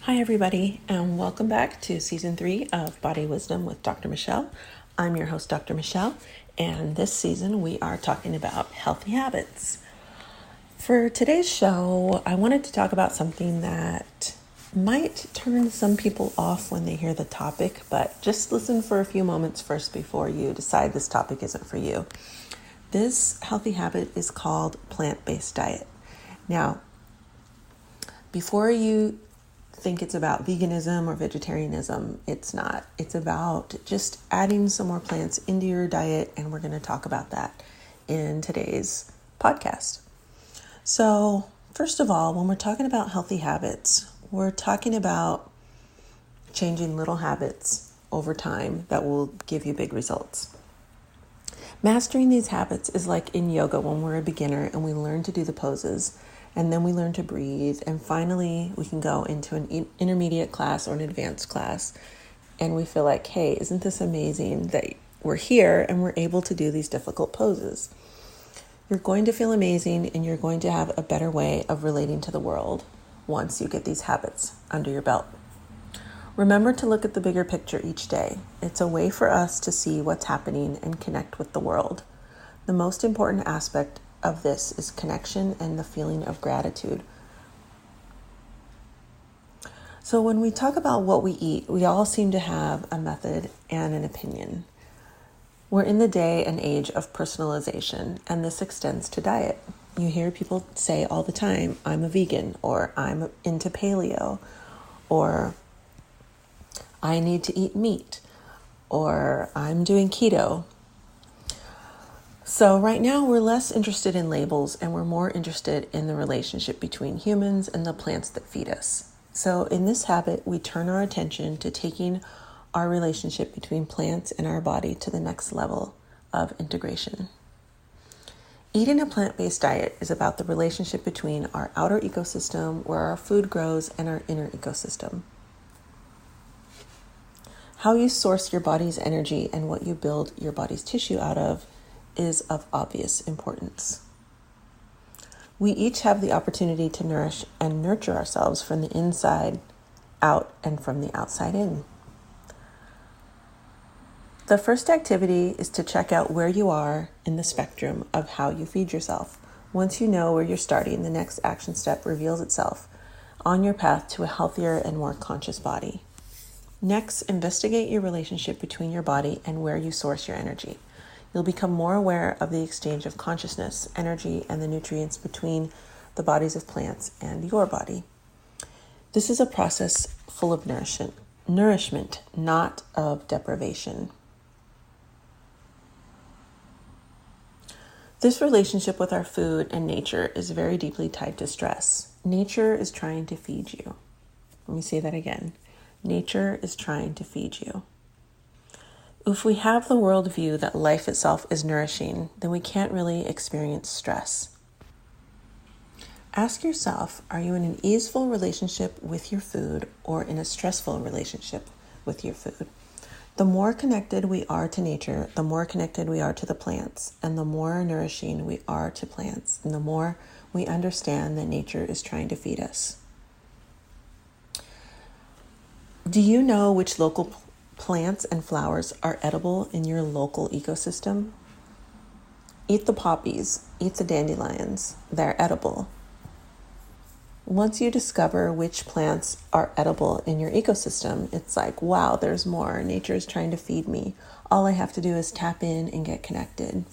Hi, everybody, and welcome back to Season 3 of Body Wisdom with Dr. Michele. I'm your host, Dr. Michele, and this season we are talking about healthy habits. For today's show, I wanted to talk about something that might turn some people off when they hear the topic, but just listen for a few moments first before you decide this topic isn't for you. This healthy habit is called plant-based diet. Now, before you think it's about veganism or vegetarianism, it's not. It's about just adding some more plants into your diet, and we're going to talk about that in today's podcast. So, first of all, when we're talking about healthy habits, we're talking about changing little habits over time that will give you big results. Mastering these habits is like in yoga when we're a beginner and we learn to do the poses, and then we learn to breathe, and finally we can go into an intermediate class or an advanced class, and we feel like, hey, isn't this amazing that we're here and we're able to do these difficult poses? You're going to feel amazing, and you're going to have a better way of relating to the world once you get these habits under your belt. Remember to look at the bigger picture each day. It's a way for us to see what's happening and connect with the world. The most important aspect of this is connection and the feeling of gratitude. So when we talk about what we eat, we all seem to have a method and an opinion. We're in the day and age of personalization, and this extends to diet. You hear people say all the time, I'm a vegan, or I'm into paleo, or I need to eat meat, or I'm doing keto. So right now we're less interested in labels, and we're more interested in the relationship between humans and the plants that feed us. So in this habit, we turn our attention to taking our relationship between plants and our body to the next level of integration. Eating a plant-based diet is about the relationship between our outer ecosystem, where our food grows, and our inner ecosystem. How you source your body's energy and what you build your body's tissue out of is of obvious importance. We each have the opportunity to nourish and nurture ourselves from the inside out and from the outside in. The first activity is to check out where you are in the spectrum of how you feed yourself. Once you know where you're starting, the next action step reveals itself on your path to a healthier and more conscious body. Next, investigate your relationship between your body and where you source your energy. You'll become more aware of the exchange of consciousness, energy, and the nutrients between the bodies of plants and your body. This is a process full of nourishment, not of deprivation. This relationship with our food and nature is very deeply tied to stress. Nature is trying to feed you. Let me say that again. Nature is trying to feed you. If we have the worldview that life itself is nourishing, then we can't really experience stress. Ask yourself, are you in an easeful relationship with your food or in a stressful relationship with your food? The more connected we are to nature, the more connected we are to the plants, and the more nourishing we are to plants, and the more we understand that nature is trying to feed us. Do you know which local plants and flowers are edible in your local ecosystem? Eat the poppies, eat the dandelions, they're edible. Once you discover which plants are edible in your ecosystem, it's like, wow, there's more. Nature is trying to feed me. All I have to do is tap in and get connected.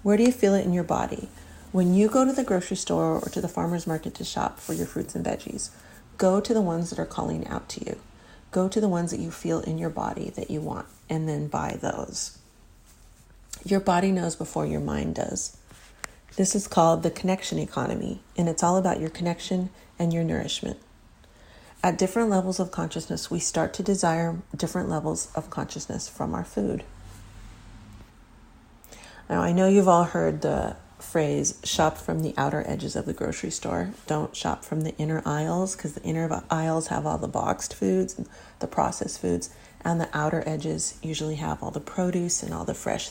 Where do you feel it in your body? When you go to the grocery store or to the farmer's market to shop for your fruits and veggies, go to the ones that are calling out to you. Go to the ones that you feel in your body that you want, and then buy those. Your body knows before your mind does. This is called the connection economy, and it's all about your connection and your nourishment. At different levels of consciousness, we start to desire different levels of consciousness from our food. Now, I know you've all heard the phrase, shop from the outer edges of the grocery store. Don't shop from the inner aisles, because the inner aisles have all the boxed foods and the processed foods, and the outer edges usually have all the produce and all the fresh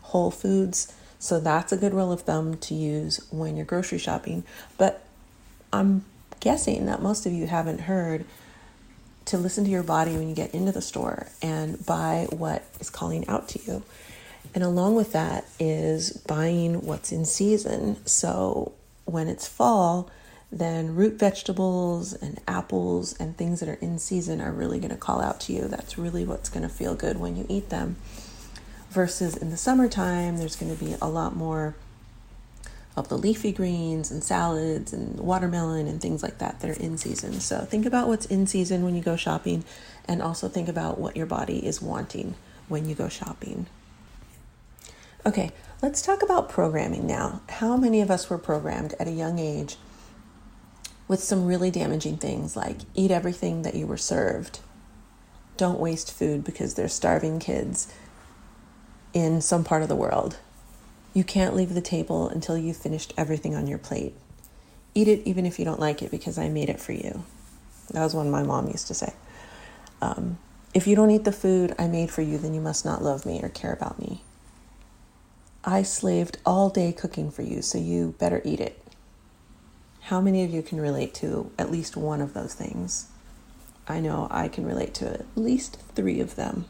whole foods. So that's a good rule of thumb to use when you're grocery shopping. But I'm guessing that most of you haven't heard to listen to your body when you get into the store and buy what is calling out to you. And along with that is buying what's in season. So when it's fall, then root vegetables and apples and things that are in season are really going to call out to you. That's really what's going to feel good when you eat them. Versus in the summertime, there's going to be a lot more of the leafy greens and salads and watermelon and things like that that are in season. So think about what's in season when you go shopping, and also think about what your body is wanting when you go shopping. Okay, let's talk about programming now. How many of us were programmed at a young age with some really damaging things like eat everything that you were served, don't waste food because there's starving kids in some part of the world, you can't leave the table until you've finished everything on your plate, eat it even if you don't like it because I made it for you. That was one my mom used to say. If you don't eat the food I made for you, then you must not love me or care about me. I slaved all day cooking for you, so you better eat it. How many of you can relate to at least one of those things? I know I can relate to at least 3 of them.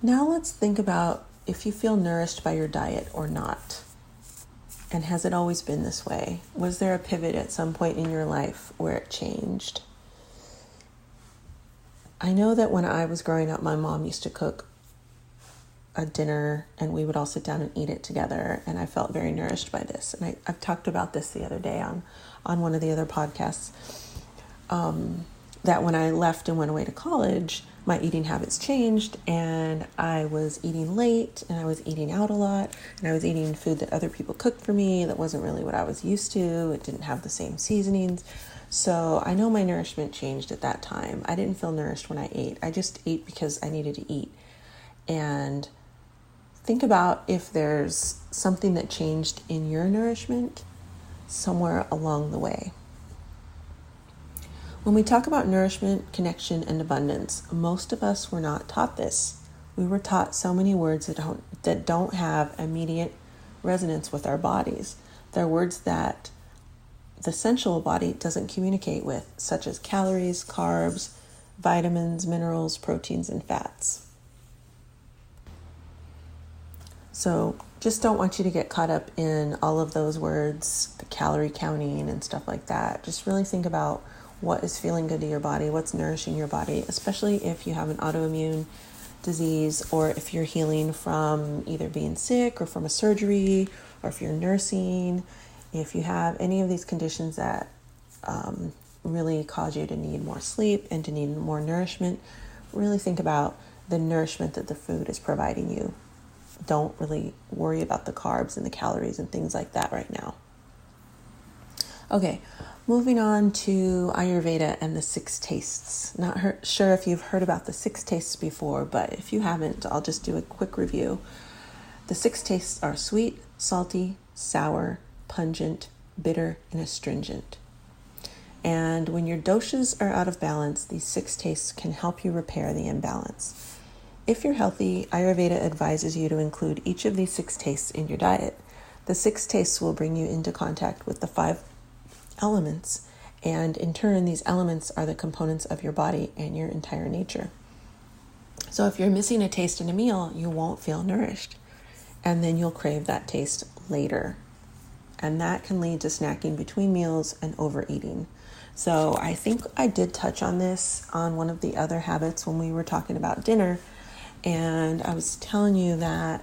Now let's think about if you feel nourished by your diet or not. And has it always been this way? Was there a pivot at some point in your life where it changed? I know that when I was growing up, my mom used to cook a dinner and we would all sit down and eat it together, and I felt very nourished by this. And I've talked about this the other day on one of the other podcasts, that when I left and went away to college, my eating habits changed, and I was eating late, and I was eating out a lot, and I was eating food that other people cooked for me that wasn't really what I was used to. It didn't have the same seasonings. So I know my nourishment changed at that time. I didn't feel nourished when I ate. I just ate because I needed to eat. And think about if there's something that changed in your nourishment somewhere along the way. When we talk about nourishment, connection, and abundance, most of us were not taught this. We were taught so many words that don't have immediate resonance with our bodies. They're words that the sensual body doesn't communicate with, such as calories, carbs, vitamins, minerals, proteins, and fats. So just don't want you to get caught up in all of those words, the calorie counting and stuff like that. Just really think about what is feeling good to your body, what's nourishing your body, especially if you have an autoimmune disease, or if you're healing from either being sick or from a surgery, or if you're nursing. If you have any of these conditions that really cause you to need more sleep and to need more nourishment, really think about the nourishment that the food is providing you. Don't really worry about the carbs and the calories and things like that right now. Okay, moving on to Ayurveda and the 6 tastes. Not sure if you've heard about the 6 tastes before, but if you haven't, I'll just do a quick review. The 6 tastes are sweet, salty, sour, pungent, bitter, and astringent. And when your doshas are out of balance, these 6 tastes can help you repair the imbalance. If you're healthy, Ayurveda advises you to include each of these 6 tastes in your diet. The 6 tastes will bring you into contact with the 5 elements, and in turn, these elements are the components of your body and your entire nature. So if you're missing a taste in a meal, you won't feel nourished, and then you'll crave that taste later. And that can lead to snacking between meals and overeating. So I think I did touch on this on one of the other habits when we were talking about dinner. And I was telling you that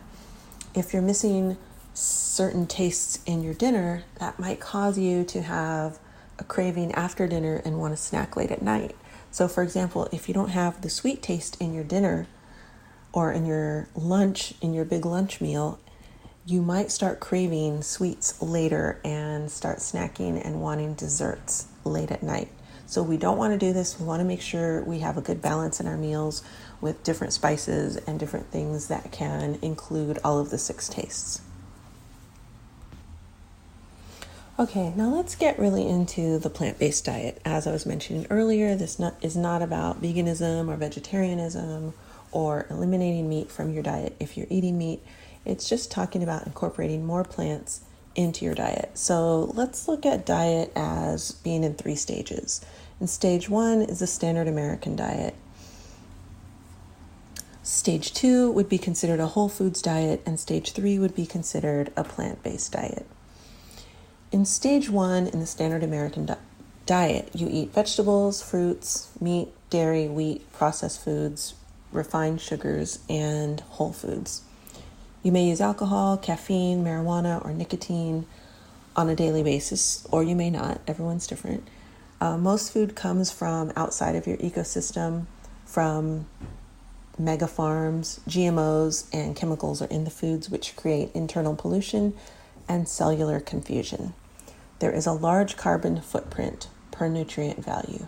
if you're missing certain tastes in your dinner, that might cause you to have a craving after dinner and want to snack late at night. So for example, if you don't have the sweet taste in your dinner or in your lunch, in your big lunch meal, you might start craving sweets later and start snacking and wanting desserts late at night. So we don't want to do this. We want to make sure we have a good balance in our meals with different spices and different things that can include all of the 6 tastes. Okay, now let's get really into the plant-based diet. As I was mentioning earlier, this is not about veganism or vegetarianism or eliminating meat from your diet if you're eating meat. It's just talking about incorporating more plants into your diet. So let's look at diet as being in 3 stages. And stage 1 is the standard American diet. Stage 2 would be considered a whole foods diet, and stage 3 would be considered a plant-based diet. In stage 1, in the standard American diet, you eat vegetables, fruits, meat, dairy, wheat, processed foods, refined sugars, and whole foods. You may use alcohol, caffeine, marijuana, or nicotine on a daily basis, or you may not. Everyone's different. Most food comes from outside of your ecosystem, from mega farms. GMOs and chemicals are in the foods, which create internal pollution and cellular confusion. There is a large carbon footprint per nutrient value.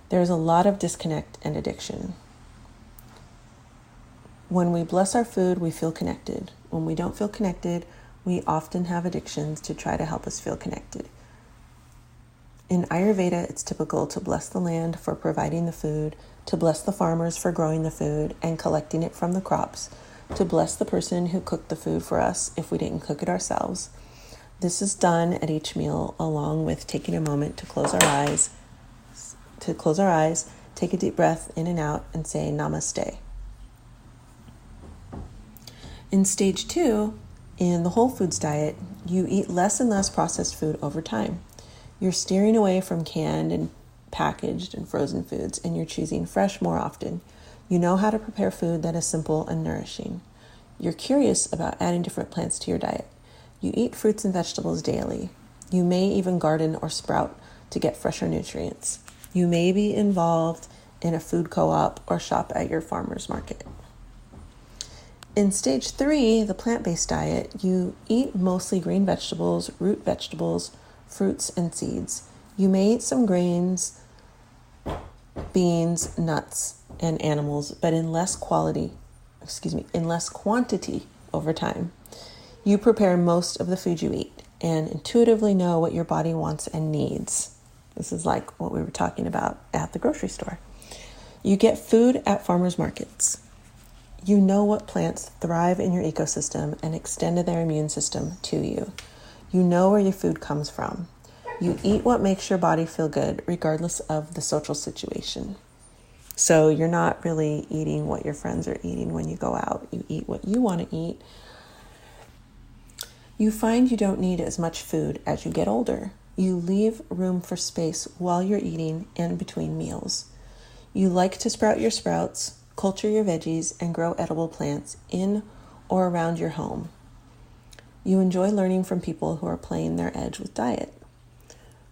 There is a lot of disconnect and addiction. When we bless our food, we feel connected. When we don't feel connected, we often have addictions to try to help us feel connected. In Ayurveda, it's typical to bless the land for providing the food, to bless the farmers for growing the food and collecting it from the crops, to bless the person who cooked the food for us if we didn't cook it ourselves. This is done at each meal, along with taking a moment to close our eyes, take a deep breath in and out, and say namaste. In stage 2, in the whole foods diet, you eat less and less processed food over time. You're steering away from canned and packaged and frozen foods, and you're choosing fresh more often. You know how to prepare food that is simple and nourishing. You're curious about adding different plants to your diet. You eat fruits and vegetables daily. You may even garden or sprout to get fresher nutrients. You may be involved in a food co-op or shop at your farmer's market. In stage 3, the plant-based diet, you eat mostly green vegetables, root vegetables, fruits, and seeds. You may eat some grains, beans, nuts, and animals, but in less quantity over time. You prepare most of the food you eat and intuitively know what your body wants and needs. This is like what we were talking about at the grocery store. You get food at farmers markets. You know what plants thrive in your ecosystem and extend their immune system to you. You know where your food comes from. You eat what makes your body feel good, regardless of the social situation. So you're not really eating what your friends are eating when you go out. You eat what you want to eat. You find you don't need as much food as you get older. You leave room for space while you're eating and between meals. You like to sprout your sprouts, culture your veggies, and grow edible plants in or around your home. You enjoy learning from people who are playing their edge with diet.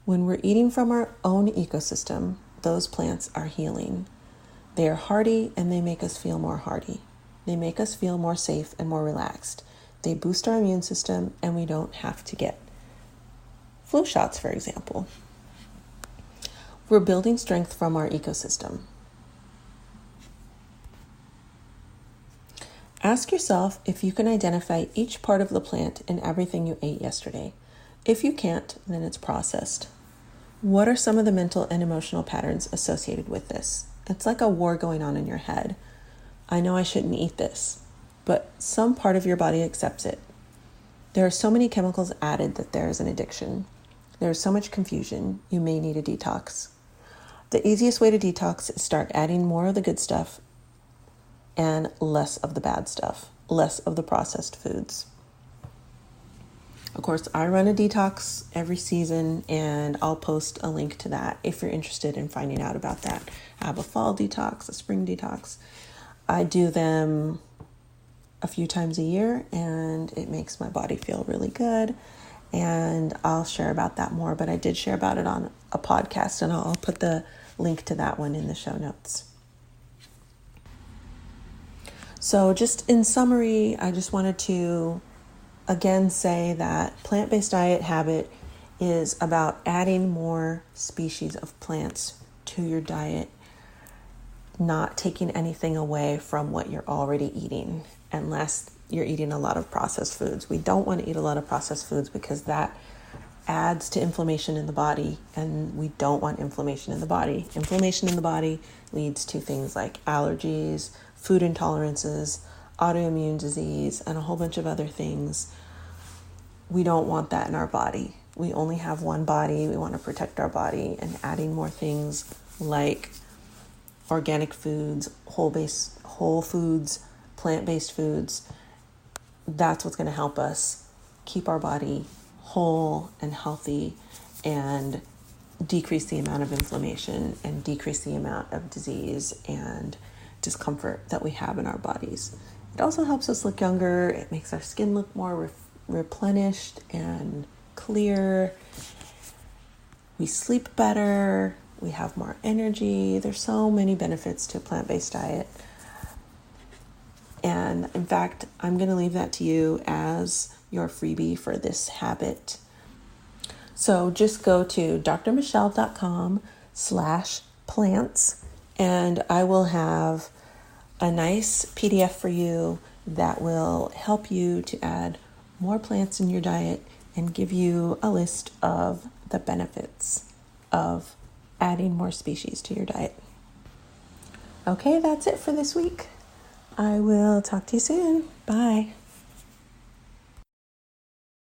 When we're eating from our own ecosystem, those plants are healing. They are hardy and they make us feel more hardy. They make us feel more safe and more relaxed. They boost our immune system and we don't have to get flu shots, for example. We're building strength from our ecosystem. Ask yourself if you can identify each part of the plant in everything you ate yesterday. If you can't, then it's processed. What are some of the mental and emotional patterns associated with this? It's like a war going on in your head. I know I shouldn't eat this, but some part of your body accepts it. There are so many chemicals added that there is an addiction. There is so much confusion, you may need a detox. The easiest way to detox is start adding more of the good stuff and less of the bad stuff, less of the processed foods. Of course, I run a detox every season, and I'll post a link to that if you're interested in finding out about that. I have a fall detox, a spring detox. I do them a few times a year, and it makes my body feel really good. And I'll share about that more, but I did share about it on a podcast, and I'll put the link to that one in the show notes. So just in summary, I just wanted to again say that plant-based diet habit is about adding more species of plants to your diet, not taking anything away from what you're already eating, unless you're eating a lot of processed foods. We don't want to eat a lot of processed foods because that adds to inflammation in the body, and we don't want inflammation in the body. Inflammation in the body leads to things like allergies, food intolerances, autoimmune disease, and a whole bunch of other things. we don't want that in our body. We only have one body. We want to protect our body, and adding more things like organic foods, whole foods, plant-based foods, that's what's going to help us keep our body whole and healthy and decrease the amount of inflammation and decrease the amount of disease and discomfort that we have in our bodies. It also helps us look younger. It makes our skin look more replenished and clear. We sleep better. We have more energy. There's so many benefits to a plant-based diet. And in fact, I'm going to leave that to you as your freebie for this habit. So just go to drmichele.com/plants, and I will have a nice PDF for you that will help you to add more plants in your diet and give you a list of the benefits of adding more species to your diet. Okay, that's it for this week. I will talk to you soon. Bye.